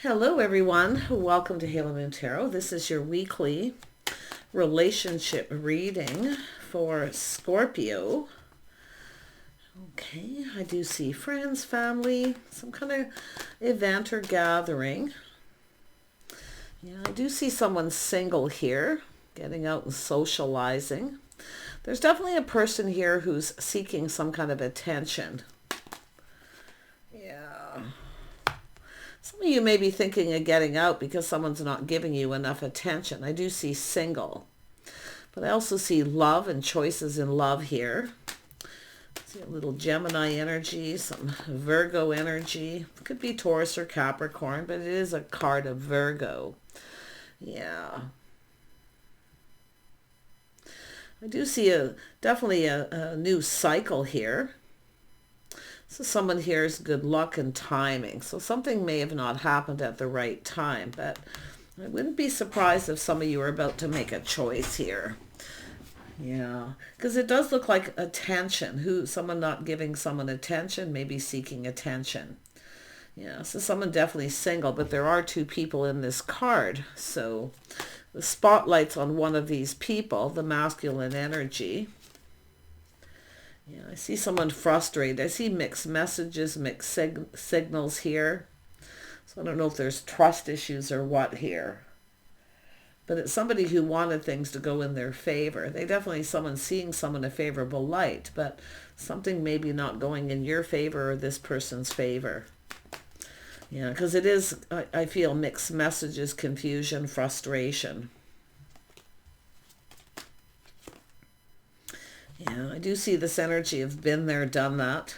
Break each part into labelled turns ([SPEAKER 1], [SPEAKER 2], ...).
[SPEAKER 1] Hello everyone, welcome to Halo Moon Tarot. This is your weekly relationship reading for Scorpio. Okay, I do see friends, family, some kind of event or gathering. Yeah, I do see someone single here, getting out and socializing. There's definitely a person here who's seeking some kind of attention. Yeah. Some of you may be thinking of getting out because someone's not giving you enough attention. I do see single, but I also see love and choices in love here. See a little Gemini energy, some Virgo energy. Could be Taurus or Capricorn, but it is a card of Virgo. Yeah. I do see definitely a new cycle here. So someone here's good luck and timing. So something may have not happened at the right time, but I wouldn't be surprised if some of you are about to make a choice here. Yeah, because it does look like attention. Someone not giving someone attention, maybe seeking attention. Yeah, so someone definitely single, but there are two people in this card. So the spotlight's on one of these people, the masculine energy. Yeah, I see someone frustrated. I see mixed messages, mixed signals here. So I don't know if there's trust issues or what here. But it's somebody who wanted things to go in their favor. They definitely, someone seeing someone a favorable light, but something maybe not going in your favor or this person's favor. Yeah, because it is, I feel, mixed messages, confusion, frustration. Yeah, I do see this energy of been there, done that.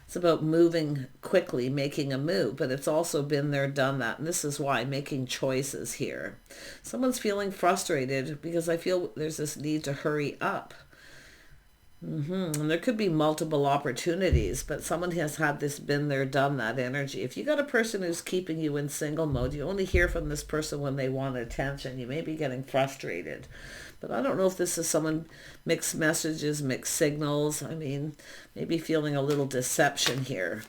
[SPEAKER 1] It's about moving quickly, making a move, but it's also been there, done that. And this is why, making choices here. Someone's feeling frustrated because I feel there's this need to hurry up. And there could be multiple opportunities, but someone has had this been there, done that energy. If you got a person who's keeping you in single mode, you only hear from this person when they want attention. You may be getting frustrated. But I don't know if this is someone mixed messages, mixed signals. I mean, maybe feeling a little deception here.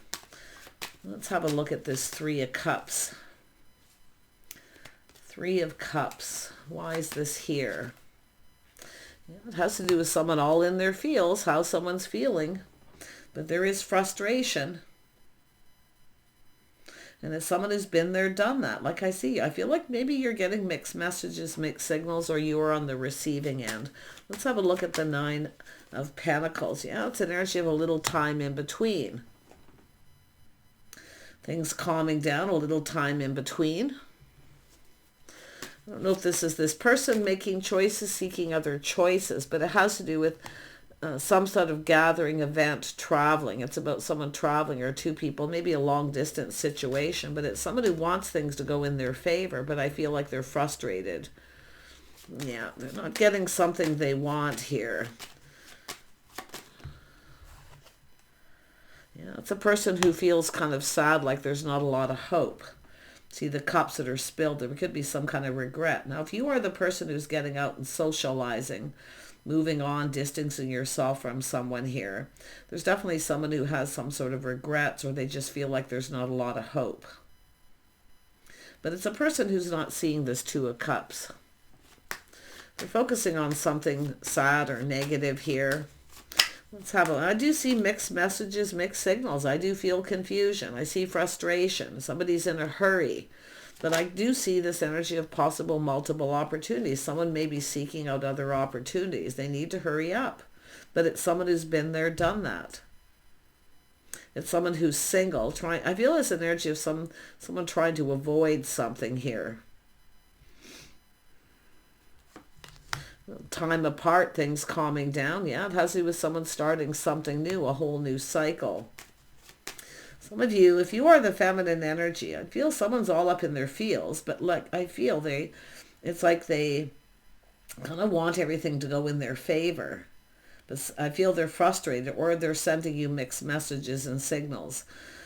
[SPEAKER 1] Let's have a look at this Three of Cups. Three of Cups. Why is this here? Yeah, it has to do with someone all in their feels, how someone's feeling. But there is frustration. And it's someone who's been there, done that. Like I see, I feel like maybe you're getting mixed messages, mixed signals, or you are on the receiving end. Let's have a look at the Nine of Pentacles. Yeah, it's an energy of a little time in between. Things calming down, a little time in between. I don't know if this is this person making choices, seeking other choices, but it has to do with some sort of gathering, event, traveling. It's about someone traveling or two people, maybe a long distance situation, but it's someone who wants things to go in their favor, but I feel like they're frustrated. Yeah, they're not getting something they want here. Yeah, it's a person who feels kind of sad, like there's not a lot of hope. See the cups that are spilled. There could be some kind of regret. Now, if you are the person who's getting out and socializing, moving on, distancing yourself from someone here, there's definitely someone who has some sort of regrets, or they just feel like there's not a lot of hope. But it's a person who's not seeing this Two of Cups. They're focusing on something sad or negative here. Let's have I do see mixed messages, mixed signals. I do feel confusion. I see frustration. Somebody's in a hurry. But I do see this energy of possible multiple opportunities. Someone may be seeking out other opportunities. They need to hurry up. But it's someone who's been there, done that. It's someone who's single. I feel this energy of someone trying to avoid something here. Time apart, things calming down. Yeah, it has to do with someone starting something new, a whole new cycle. Some of you, if you are the feminine energy, I feel someone's all up in their feels, but like I feel it's like they kind of want everything to go in their favor. But I feel they're frustrated, or they're sending you mixed messages and signals.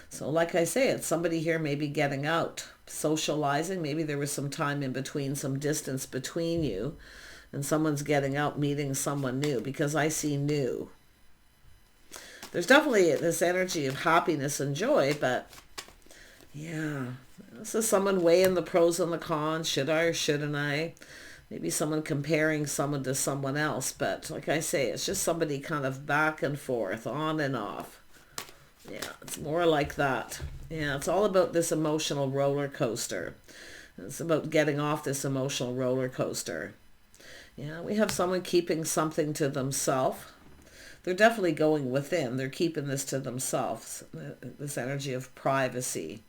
[SPEAKER 1] So like I say, it's somebody here maybe getting out, socializing. Maybe there was some time in between, some distance between you, and someone's getting out, meeting someone new, because I see new. There's definitely this energy of happiness and joy, but Yeah, this is someone weighing the pros and the cons. Should I or shouldn't I? Maybe someone comparing someone to someone else. But like I say, it's just somebody kind of back and forth, on and off. Yeah, it's more like that. Yeah, it's all about this emotional roller coaster. It's about getting off this emotional roller coaster. Yeah, we have someone keeping something to themselves. They're definitely going within. They're keeping this to themselves, this energy of privacy.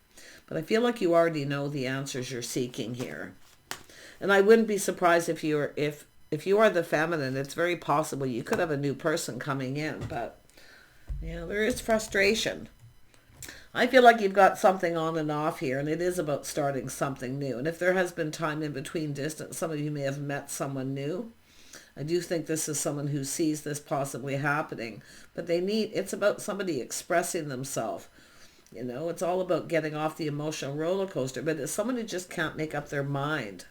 [SPEAKER 1] But I feel like you already know the answers you're seeking here. And I wouldn't be surprised if you are the feminine, it's very possible you could have a new person coming in, but yeah, there is frustration. I feel like you've got something on and off here, and it is about starting something new. And if there has been time in between distance, some of you may have met someone new. I do think this is someone who sees this possibly happening, but it's about somebody expressing themselves. You know, it's all about getting off the emotional roller coaster, but it's someone who just can't make up their mind.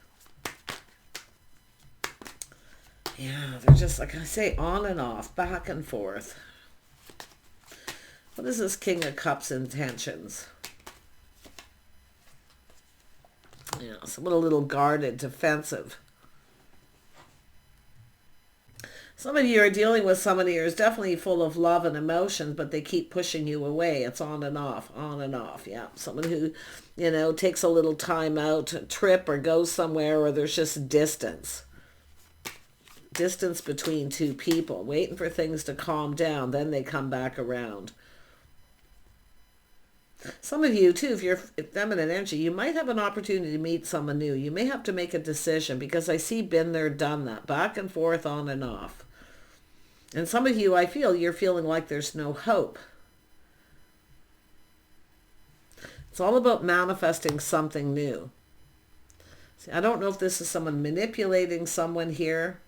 [SPEAKER 1] Yeah, they're just, like I say, on and off, back and forth. What is this King of Cups intentions? Yeah, someone a little guarded, defensive. Some of you are dealing with somebody who is definitely full of love and emotion, but they keep pushing you away. It's on and off, on and off. Yeah, someone who, you know, takes a little time out, a trip, or goes somewhere, or there's just distance. Distance between two people, waiting for things to calm down, then they come back around. Some of you, too, if you're feminine energy, you might have an opportunity to meet someone new. You may have to make a decision, because I see been there, done that, back and forth, on and off. And some of you, I feel, you're feeling like there's no hope. It's all about manifesting something new. See, I don't know if this is someone manipulating someone here.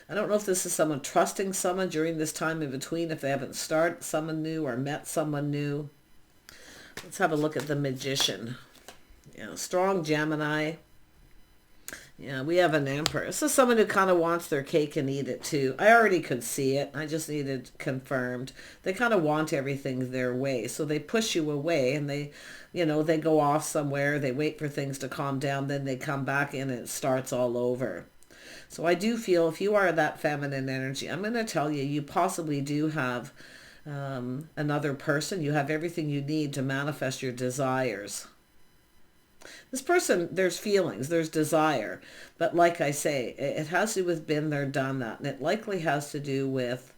[SPEAKER 1] I don't know if this is someone trusting someone during this time in between, if they haven't started someone new or met someone new. Let's have a look at the Magician. Yeah, strong Gemini. Yeah, we have an Emperor. This is someone who kind of wants their cake and eat it too. I already could see it. I just needed confirmed. They kind of want everything their way. So they push you away, and they, you know, they go off somewhere. They wait for things to calm down. Then they come back in and it starts all over. So I do feel if you are that feminine energy, I'm going to tell you, you possibly do have another person. You have everything you need to manifest your desires. This person, there's feelings, there's desire. But like I say, it has to do with been there, done that. And it likely has to do with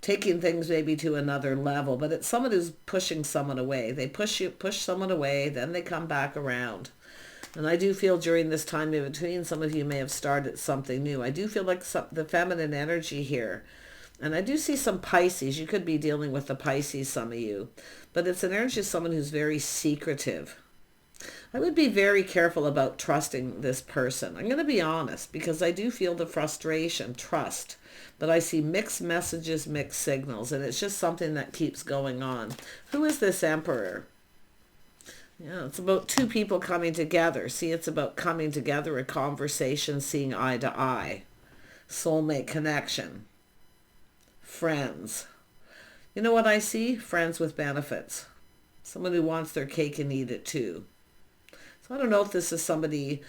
[SPEAKER 1] taking things maybe to another level. But it's someone who's pushing someone away. They push someone away, then they come back around. And I do feel during this time in between, some of you may have started something new. I do feel like the feminine energy here. And I do see some Pisces. You could be dealing with the Pisces, some of you. But it's an energy of someone who's very secretive. I would be very careful about trusting this person. I'm going to be honest, because I do feel the frustration, trust. But I see mixed messages, mixed signals. And it's just something that keeps going on. Who is this Emperor? Yeah, it's about two people coming together. See, it's about coming together, a conversation, seeing eye to eye. Soulmate connection. Friends. You know what I see? Friends with benefits. Someone who wants their cake and eat it too. So I don't know if this is somebody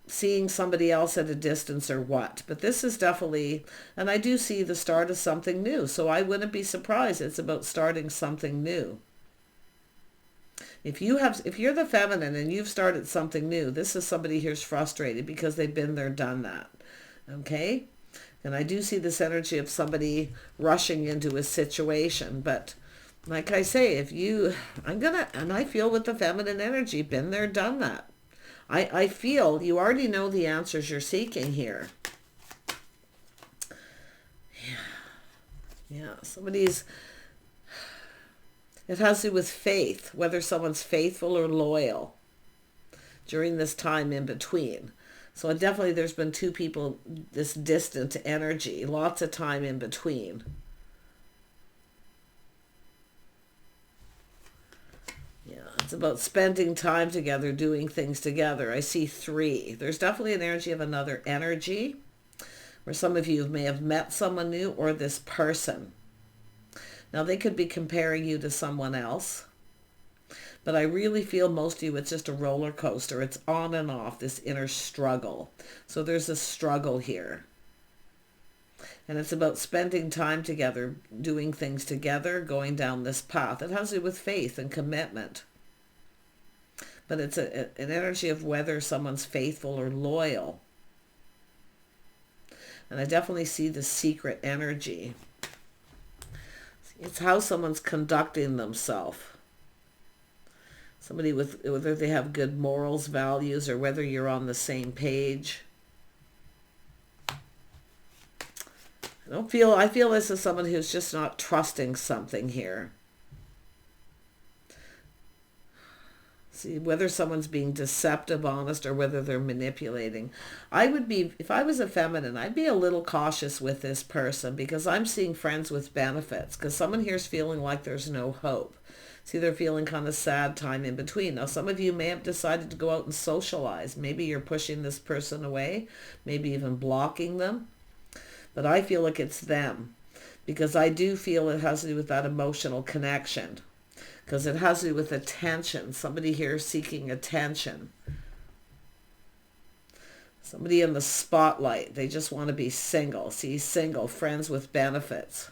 [SPEAKER 1] seeing somebody else at a distance or what. But this is definitely, and I do see the start of something new. So I wouldn't be surprised. It's about starting something new. If you're the feminine and you've started something new, this is somebody who's frustrated because they've been there, done that. Okay? And I do see this energy of somebody rushing into a situation. But like I say, and I feel with the feminine energy, been there, done that. I feel you already know the answers you're seeking here. Yeah, it has to do with faith, whether someone's faithful or loyal during this time in between. So definitely there's been two people, this distant energy, lots of time in between. Yeah, it's about spending time together, doing things together. I see 3. There's definitely an energy of another energy Or some of you may have met someone new, or this person. Now, they could be comparing you to someone else. But I really feel most of you, it's just a roller coaster. It's on and off, this inner struggle. So there's a struggle here. And it's about spending time together, doing things together, going down this path. It has to do with faith and commitment. But it's an energy of whether someone's faithful or loyal. And I definitely see the secret energy. It's how someone's conducting themselves. Somebody with, whether they have good morals, values, or whether you're on the same page. I feel this is someone who's just not trusting something here. See, whether someone's being deceptive, honest, or whether they're manipulating. I would be, if I was a feminine, I'd be a little cautious with this person, because I'm seeing friends with benefits, because someone here's feeling like there's no hope. See, they're feeling kind of sad time in between. Now, some of you may have decided to go out and socialize. Maybe you're pushing this person away, maybe even blocking them. But I feel like it's them, because I do feel it has to do with that emotional connection, because it has to do with attention. Somebody here seeking attention. Somebody in the spotlight. They just want to be single. See, single, friends with benefits.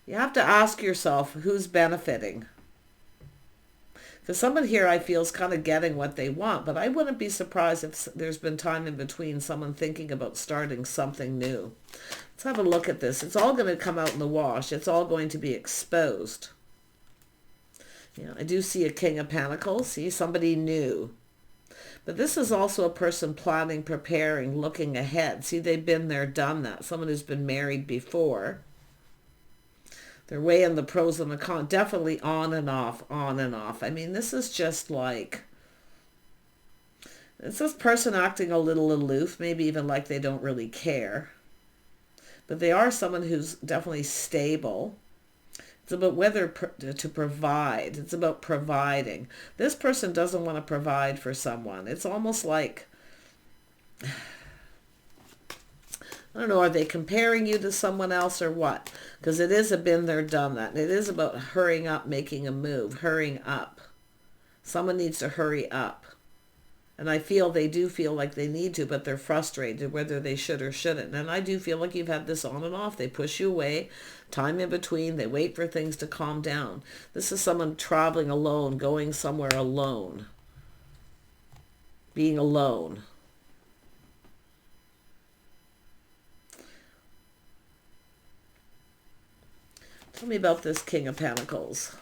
[SPEAKER 1] You have to ask yourself, who's benefiting? Because someone here I feel is kind of getting what they want, but I wouldn't be surprised if there's been time in between someone thinking about starting something new. Let's have a look at this. It's all going to come out in the wash. It's all going to be exposed. Yeah, I do see a King of Pentacles. See, somebody new. But this is also a person planning, preparing, looking ahead. See, they've been there, done that. Someone who's been married before. They're weighing the pros and the cons. Definitely on and off, on and off. I mean, this is just like, it's this person acting a little aloof, maybe even like they don't really care. But they are someone who's definitely stable. It's about whether to provide. It's about providing. This person doesn't want to provide for someone. It's almost like, I don't know, are they comparing you to someone else or what? Because it is a been there, done that. And it is about hurrying up, making a move, hurrying up. Someone needs to hurry up. And I feel they do feel like they need to, but they're frustrated whether they should or shouldn't. And I do feel like you've had this on and off. They push you away, time in between. They wait for things to calm down. This is someone traveling alone, going somewhere alone. Being alone. Tell me about this King of Pentacles.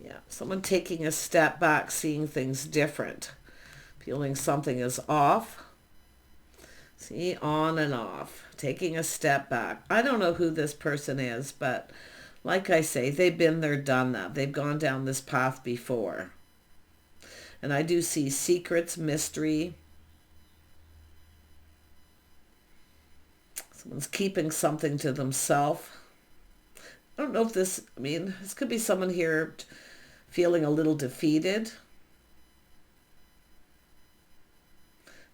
[SPEAKER 1] Yeah, someone taking a step back, seeing things different. Feeling something is off. See, on and off. Taking a step back. I don't know who this person is, but like I say, they've been there, done that. They've gone down this path before. And I do see secrets, mystery. Someone's keeping something to themselves. I don't know if this, I mean, this could be someone here feeling a little defeated.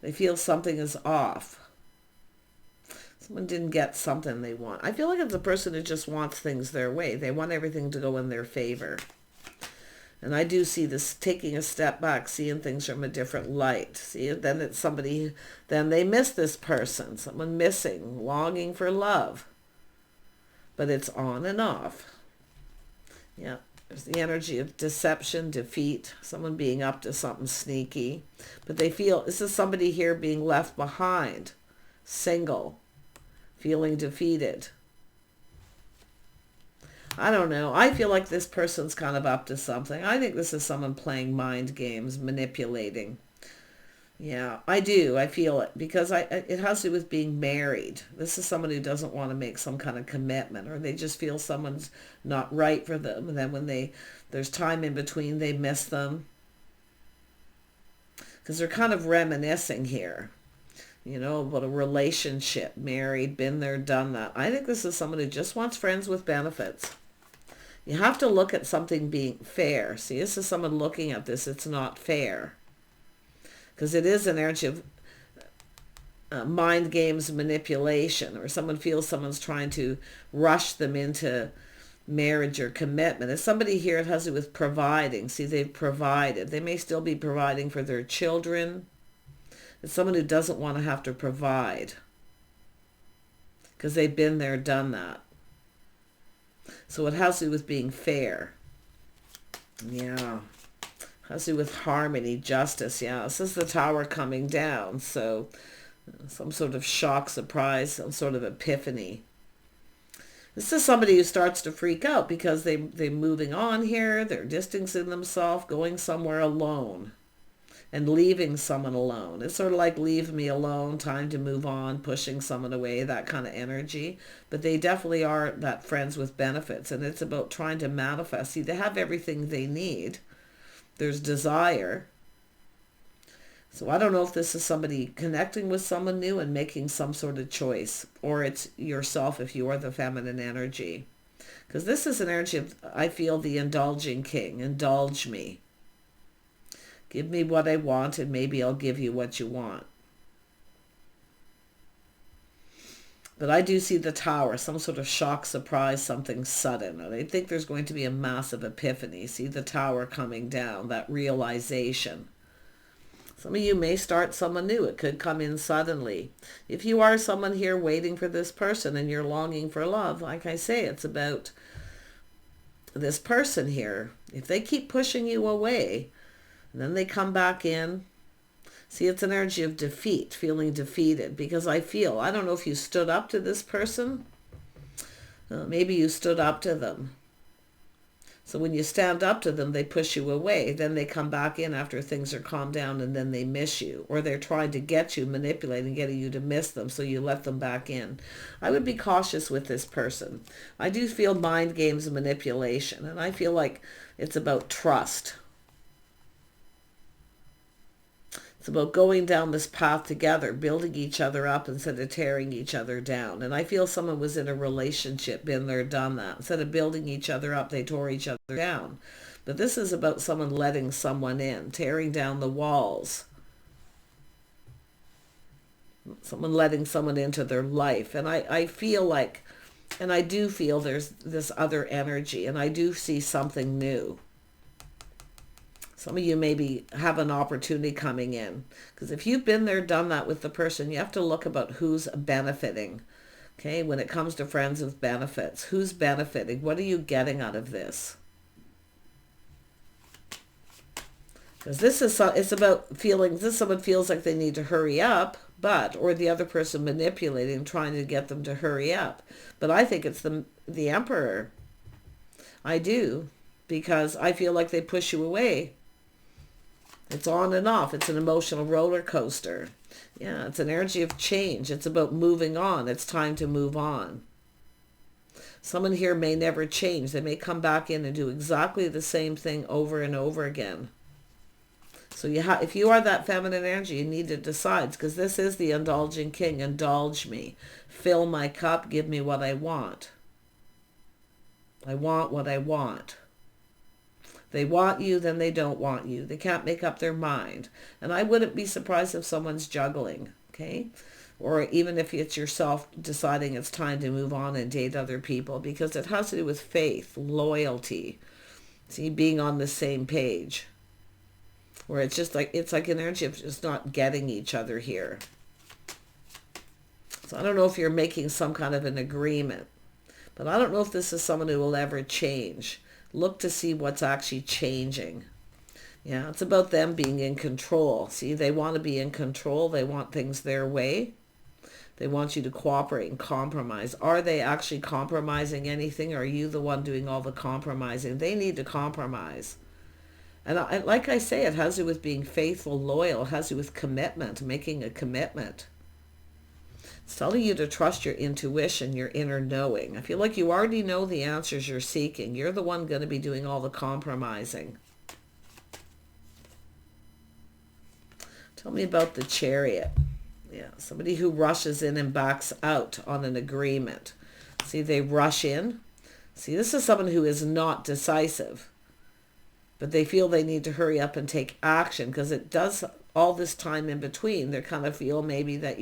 [SPEAKER 1] They feel something is off. Someone didn't get something they want. I feel like it's a person who just wants things their way. They want everything to go in their favor. And I do see this taking a step back, seeing things from a different light. See, then it's somebody, then they miss this person. Someone missing, longing for love. But it's on and off. Yeah, there's the energy of deception, defeat, someone being up to something sneaky. But they feel, this is somebody here being left behind, single, feeling defeated. I don't know. I feel like this person's kind of up to something. I think this is someone playing mind games, manipulating. Yeah, I do. I feel it because it has to do with being married. This is someone who doesn't want to make some kind of commitment, or they just feel someone's not right for them. And then when there's time in between, they miss them. Because they're kind of reminiscing here, you know, about a relationship, married, been there, done that. I think this is someone who just wants friends with benefits. You have to look at something being fair. See, this is someone looking at this. It's not fair. because it is an energy of mind games, manipulation, or someone feels someone's trying to rush them into marriage or commitment. There's somebody here that has to do with providing. See, they've provided. They may still be providing for their children. It's someone who doesn't want to have to provide because they've been there, done that. So it has to do with being fair. Yeah. Has to do with harmony, justice. Yeah, this is the Tower coming down. So some sort of shock, surprise, some sort of epiphany. This is somebody who starts to freak out because they're moving on here. They're distancing themselves, going somewhere alone and leaving someone alone. It's sort of like leave me alone, time to move on, pushing someone away, that kind of energy. But they definitely are that friends with benefits. And it's about trying to manifest. See, they have everything they need. There's desire. So I don't know if this is somebody connecting with someone new and making some sort of choice, or it's yourself if you are the feminine energy. Because this is an energy of, I feel, the indulging king. Indulge me. Give me what I want and maybe I'll give you what you want. But I do see the Tower, some sort of shock, surprise, something sudden. And I think there's going to be a massive epiphany. See the Tower coming down, that realization. Some of you may start someone new. It could come in suddenly. If you are someone here waiting for this person and you're longing for love, like I say, it's about this person here. If they keep pushing you away, and then they come back in, see, it's an energy of defeat, feeling defeated. Because I don't know if you stood up to this person. Maybe you stood up to them. So when you stand up to them, they push you away. Then they come back in after things are calmed down and then they miss you. Or they're trying to get you, manipulating, getting you to miss them, so you let them back in. I would be cautious with this person. I do feel mind games and manipulation. And I feel like it's about trust. It's about going down this path together, building each other up instead of tearing each other down. And I feel someone was in a relationship, been there, done that. Instead of building each other up, they tore each other down. But this is about someone letting someone in, tearing down the walls. Someone letting someone into their life. And I feel like, and I do feel there's this other energy, and I do see something new. Some of you maybe have an opportunity coming in. Because if you've been there, done that with the person, you have to look about who's benefiting. Okay, when it comes to friends with benefits, who's benefiting? What are you getting out of this? Because it's about feelings. This someone feels like they need to hurry up, or the other person manipulating, trying to get them to hurry up. But I think it's the Emperor. I do, because I feel like they push you away. It's on and off. It's an emotional roller coaster. Yeah, it's an energy of change. It's about moving on. It's time to move on. Someone here may never change. They may come back in and do exactly the same thing over and over again. So if you are that feminine energy, you need to decide, because this is the indulging king. Indulge me. Fill my cup. Give me what I want. I want what I want. They want you, then they don't want you. They can't make up their mind. And I wouldn't be surprised if someone's juggling, okay? Or even if it's yourself deciding it's time to move on and date other people, because it has to do with faith, loyalty, see, being on the same page. Where it's like an energy of just not getting each other here. So I don't know if you're making some kind of an agreement, but I don't know if this is someone who will ever change. Look to see what's actually changing. Yeah, it's about them being in control. See, they want to be in control. They want things their way. They want you to cooperate and compromise. Are they actually compromising anything? Or are you the one doing all the compromising? They need to compromise. And like I say, it has to do with being faithful, loyal. It has to do with commitment, making a commitment. It's telling you to trust your intuition, your inner knowing. I feel like you already know the answers you're seeking. You're the one going to be doing all the compromising. Tell me about the Chariot. Yeah, somebody who rushes in and backs out on an agreement. See, they rush in. See, this is someone who is not decisive. But they feel they need to hurry up and take action, because it does all this time in between, they kind of feel maybe that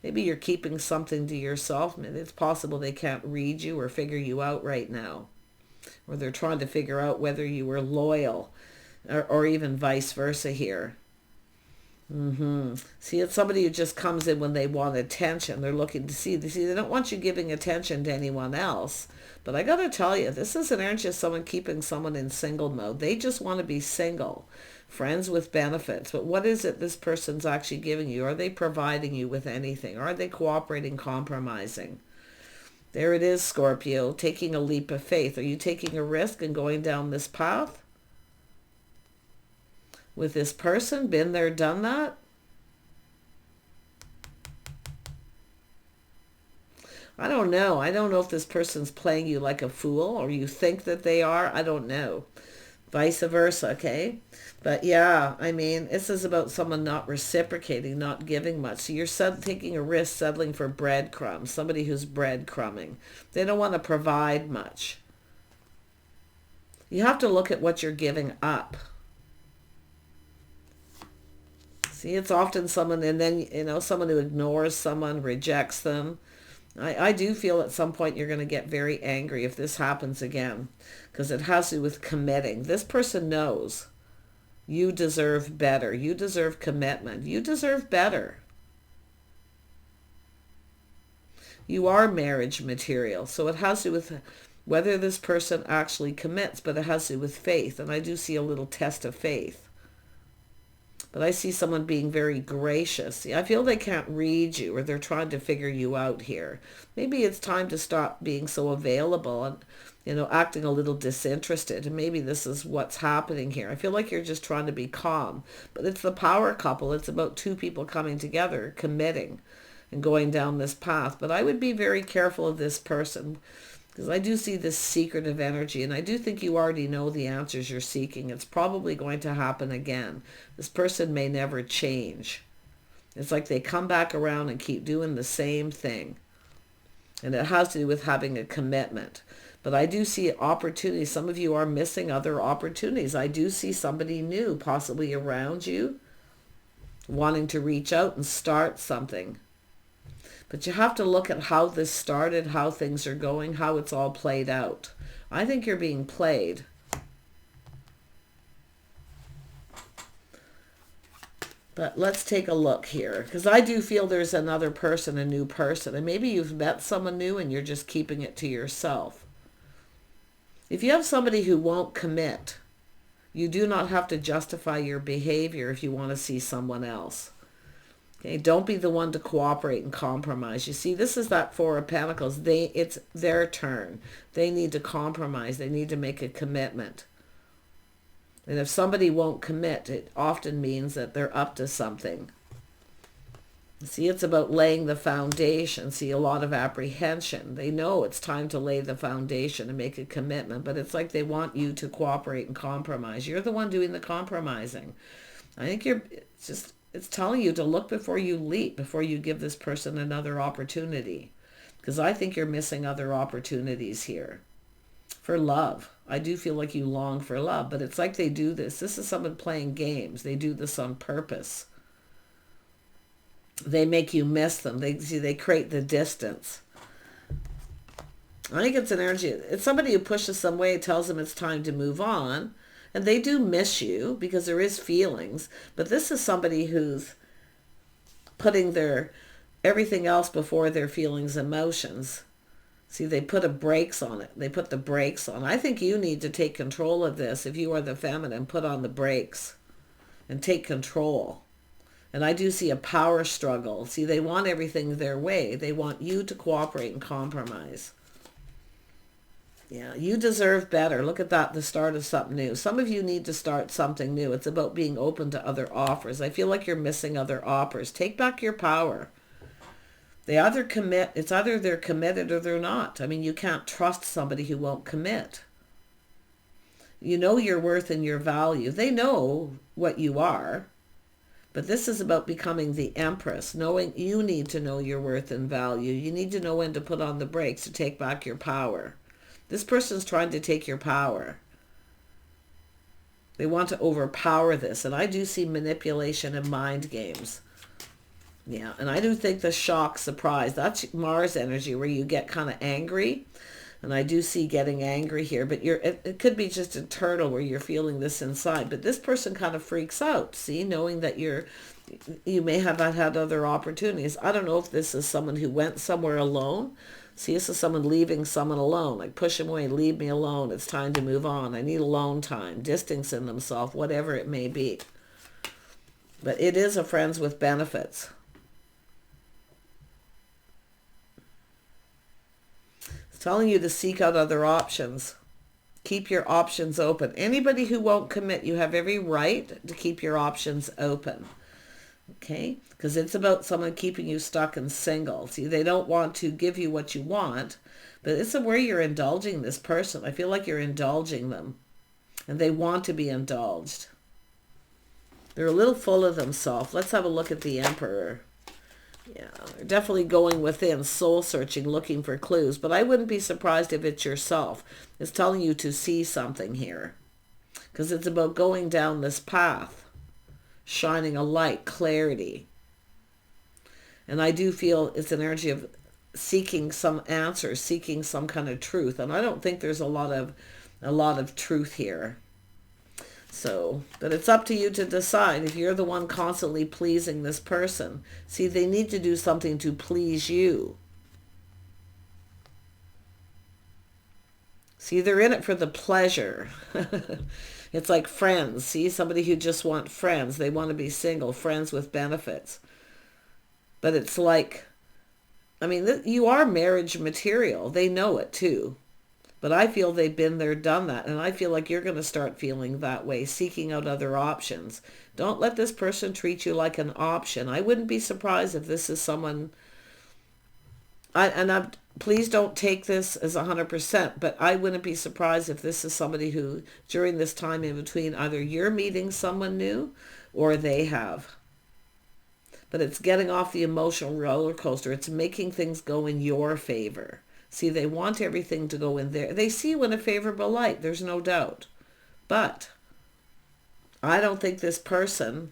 [SPEAKER 1] maybe you're keeping something to yourself. It's possible they can't read you or figure you out right now. Or they're trying to figure out whether you were loyal, or even vice versa here. See, it's somebody who just comes in when they want attention. They're looking to see. They don't want you giving attention to anyone else. But I got to tell you, this is an energy of someone keeping someone in single mode. They just want to be single. Friends with benefits. But what is it this person's actually giving you? Are they providing you with anything? Are they cooperating, compromising? There it is, Scorpio, taking a leap of faith. Are you taking a risk and going down this path? With this person, been there, done that? I don't know. I don't know if this person's playing you like a fool or you think that they are. I don't know. Vice versa, okay? But yeah, I mean, this is about someone not reciprocating, not giving much. So you're taking a risk, settling for breadcrumbs, somebody who's breadcrumbing. They don't want to provide much. You have to look at what you're giving up. See, it's often someone, and then, someone who ignores someone, rejects them. I do feel at some point you're going to get very angry if this happens again, because it has to do with committing. This person knows you deserve better. You deserve commitment. You deserve better. You are marriage material, so it has to do with whether this person actually commits, but it has to do with faith, and I do see a little test of faith. But I see someone being very gracious. See, I feel they can't read you, or they're trying to figure you out here. Maybe it's time to stop being so available and, acting a little disinterested. And maybe this is what's happening here. I feel like you're just trying to be calm. But it's the power couple. It's about two people coming together, committing, and going down this path. But I would be very careful of this person, because I do see this secretive energy, and I do think you already know the answers you're seeking. It's probably going to happen again. This person may never change. It's like they come back around and keep doing the same thing. And it has to do with having a commitment. But I do see opportunities. Some of you are missing other opportunities. I do see somebody new possibly around you wanting to reach out and start something. But you have to look at how this started, how things are going, how it's all played out. I think you're being played. But let's take a look here, because I do feel there's another person, a new person. And maybe you've met someone new and you're just keeping it to yourself. If you have somebody who won't commit, you do not have to justify your behavior if you want to see someone else. Okay, don't be the one to cooperate and compromise. You see, this is that Four of Pentacles. It's their turn. They need to compromise. They need to make a commitment. And if somebody won't commit, it often means that they're up to something. See, it's about laying the foundation. See, a lot of apprehension. They know it's time to lay the foundation and make a commitment, but it's like they want you to cooperate and compromise. You're the one doing the compromising. I think it's telling you to look before you leap, before you give this person another opportunity. Because I think you're missing other opportunities here. For love. I do feel like you long for love, but it's like they do this. This is someone playing games. They do this on purpose. They make you miss them. They create the distance. I think it's an energy. It's somebody who pushes them away, tells them it's time to move on. And they do miss you because there is feelings. But this is somebody who's putting their everything else before their feelings, emotions. See, they put the brakes on it. They put the brakes on. I think you need to take control of this. If you are the feminine, put on the brakes and take control. And I do see a power struggle. See, they want everything their way. They want you to cooperate and compromise. Yeah, you deserve better. Look at that, the start of something new. Some of you need to start something new. It's about being open to other offers. I feel like you're missing other offers. Take back your power. They either commit, it's either they're committed or they're not. I mean, you can't trust somebody who won't commit. You know your worth and your value. They know what you are. But this is about becoming the empress. Knowing you need to know your worth and value. You need to know when to put on the brakes to take back your power. This person's trying to take your power. They want to overpower this. And I do see manipulation and mind games. Yeah, and I do think the shock, surprise, that's Mars energy where you get kind of angry. And I do see getting angry here, but it could be just internal where you're feeling this inside. But this person kind of freaks out, see, knowing that you may have had other opportunities. I don't know if this is someone who went somewhere alone. See, this is someone leaving someone alone, like push them away, leave me alone. It's time to move on. I need alone time, distancing themselves, whatever it may be. But it is a friends with benefits. Telling you to seek out other options. Keep your options open. Anybody who won't commit, you have every right to keep your options open. Okay? Because it's about someone keeping you stuck and single. See, they don't want to give you what you want, but it's where you're indulging this person. I feel like you're indulging them, and they want to be indulged. They're a little full of themselves. Let's have a look at the Emperor. Yeah, they're definitely going within, soul searching, looking for clues. But I wouldn't be surprised if it's yourself. It's telling you to see something here. Because it's about going down this path. Shining a light, clarity. And I do feel it's an energy of seeking some answers, seeking some kind of truth. And I don't think there's a lot of truth here. So, but it's up to you to decide if you're the one constantly pleasing this person. See, they need to do something to please you. See, they're in it for the pleasure. It's like friends. See, somebody who just want friends. They want to be single, friends with benefits. But it's like, I mean, you are marriage material. They know it too. But I feel they've been there, done that. And I feel like you're going to start feeling that way, seeking out other options. Don't let this person treat you like an option. I wouldn't be surprised if this is someone... please don't take this as 100%, but I wouldn't be surprised if this is somebody who, during this time in between, either you're meeting someone new or they have. But it's getting off the emotional roller coaster. It's making things go in your favor. See, they want everything to go in there. They see you in a favorable light, there's no doubt. But I don't think this person,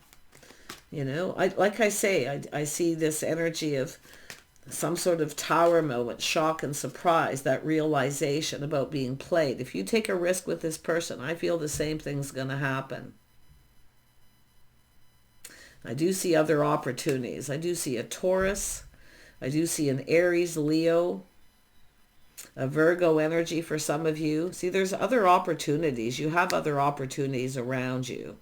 [SPEAKER 1] like I say, I see this energy of some sort of tower moment, shock and surprise, that realization about being played. If you take a risk with this person, I feel the same thing's going to happen. I do see other opportunities. I do see a Taurus. I do see an Aries, Leo, a Virgo energy for some of you. See, there's other opportunities. You have other opportunities around you.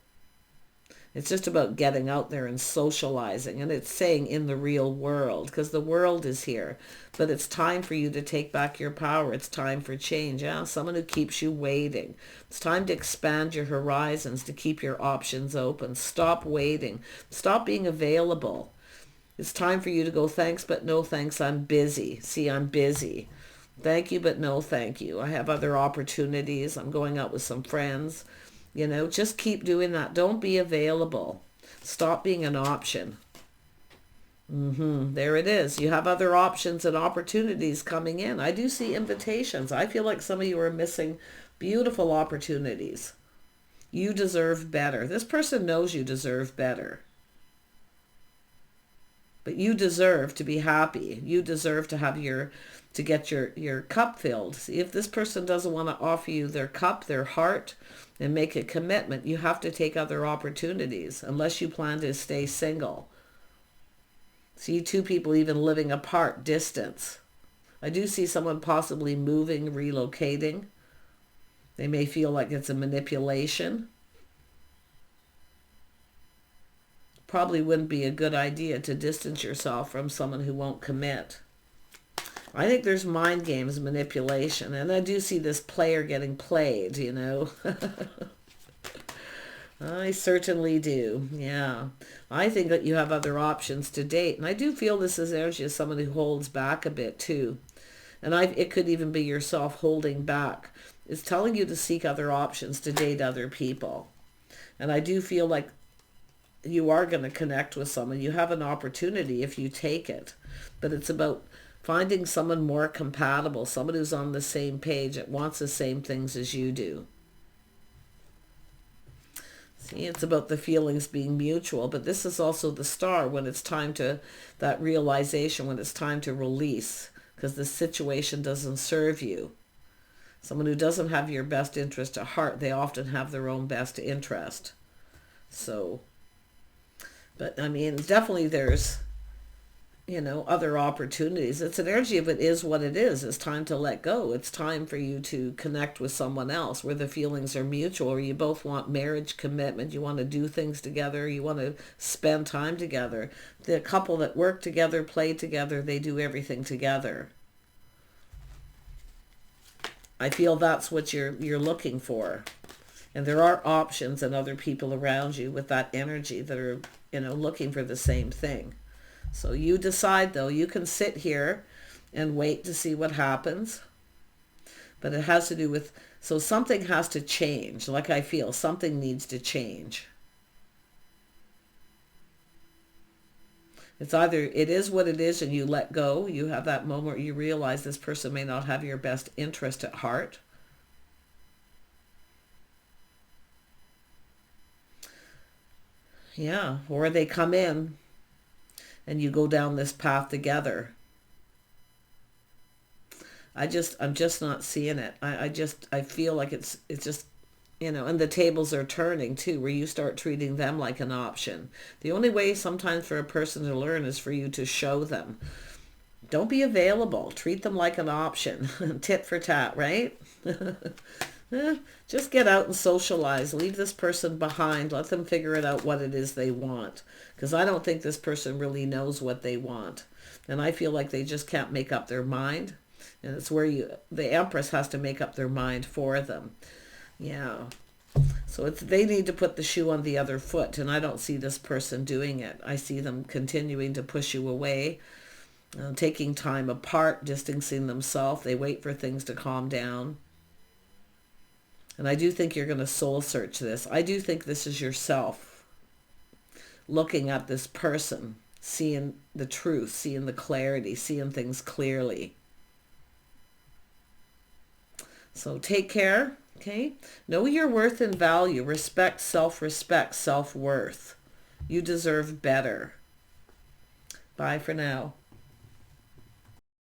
[SPEAKER 1] It's just about getting out there and socializing. And it's saying in the real world, because the world is here. But it's time for you to take back your power. It's time for change. Yeah? Someone who keeps you waiting. It's time to expand your horizons, to keep your options open. Stop waiting. Stop being available. It's time for you to go, thanks, but no thanks. I'm busy. See, I'm busy. Thank you, but no thank you. I have other opportunities. I'm going out with some friends. Just keep doing that. Don't be available. Stop being an option. There it is. You have other options and opportunities coming in. I do see invitations. I feel like some of you are missing beautiful opportunities. You deserve better. This person knows you deserve better. But you deserve to be happy. You deserve to have to get your cup filled. See, if this person doesn't want to offer you their cup, their heart, and make a commitment, you have to take other opportunities unless you plan to stay single. See, two people even living apart, distance. I do see someone possibly moving, relocating. They may feel like it's a manipulation. Probably wouldn't be a good idea to distance yourself from someone who won't commit. I think there's mind games, manipulation, and I do see this player getting played, I certainly do, yeah. I think that you have other options to date, and I do feel this is energy of someone who holds back a bit too. And it could even be yourself holding back. It's telling you to seek other options, to date other people. And I do feel like you are going to connect with someone. You have an opportunity if you take it, but it's about finding someone more compatible, someone who's on the same page, that wants the same things as you do. See, it's about the feelings being mutual, but this is also the star when it's time to, that realization, when it's time to release, because the situation doesn't serve you. Someone who doesn't have your best interest at heart, they often have their own best interest. So, but I mean, definitely there's, other opportunities. It's an energy of it is what it is. It's time to let go. It's time for you to connect with someone else where the feelings are mutual, or you both want marriage commitment. You want to do things together. You want to spend time together. The couple that work together, play together, they do everything together. I feel that's what you're looking for. And there are options and other people around you with that energy that are, looking for the same thing. So you decide, though. You can sit here and wait to see what happens. But it has to do with, so something has to change. Like I feel something needs to change. It's either it is what it is and you let go. You have that moment where you realize this person may not have your best interest at heart. Yeah, or they come in and you go down this path together. I'm just not seeing it. I feel like it's just, and the tables are turning too, where you start treating them like an option. The only way sometimes for a person to learn is for you to show them. Don't be available. Treat them like an option. Tit for tat, right? Just get out and socialize. Leave this person behind. Let them figure it out what it is they want. Because I don't think this person really knows what they want. And I feel like they just can't make up their mind. And it's where the Empress has to make up their mind for them. Yeah. So they need to put the shoe on the other foot. And I don't see this person doing it. I see them continuing to push you away. Taking time apart, distancing themselves. They wait for things to calm down. And I do think you're going to soul search this. I do think this is yourself looking at this person, seeing the truth, seeing the clarity, seeing things clearly. So take care, okay? Know your worth and value. Respect, self-respect, self-worth. You deserve better. Bye for now.